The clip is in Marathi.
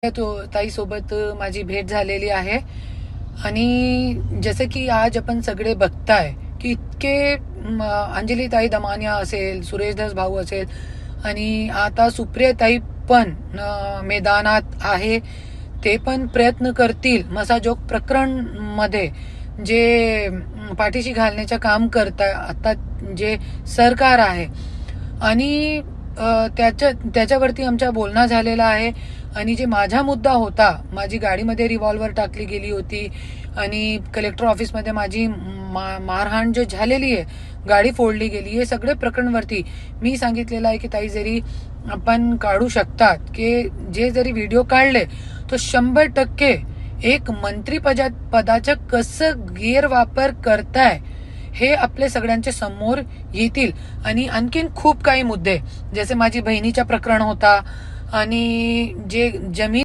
ताईसोबत माझी भेट झालेली आहे आणि जसं की आज आपण सगळे बघताय की इतके अंजली ताई दमानिया असेल, सुरेश धस भाऊ असेल आणि आता सुप्रिया ताई पण मैदानात आहे. ते पण प्रयत्न करतील मसाजोग प्रकरण मध्ये जे पाठीशी घालण्याचं काम करता आता जे सरकार आहे आणि त्याच्यावरती आमचा बोलणं झालेला आहे. आणि जे माझा मुद्दा होता, माझी गाडीमध्ये रिव्हॉल्वर टाकली गेली होती आणि कलेक्टर ऑफिसमध्ये माझी मारहाण जो झालेली आहे, गाडी फोडली गेली, हे सगळे प्रकरणवरती मी सांगितलेलं आहे की ताई जरी आपण काढू शकतात की जे जरी व्हिडिओ काढले तो 100% एक मंत्री पदाचा कसं गैरवापर करताय हे आपले सगळ्यांच्या समोर येतील. आणि आणखीन खूप काही मुद्दे, जसे माझी बहिणीचा प्रकरण होता आणि जे जमीन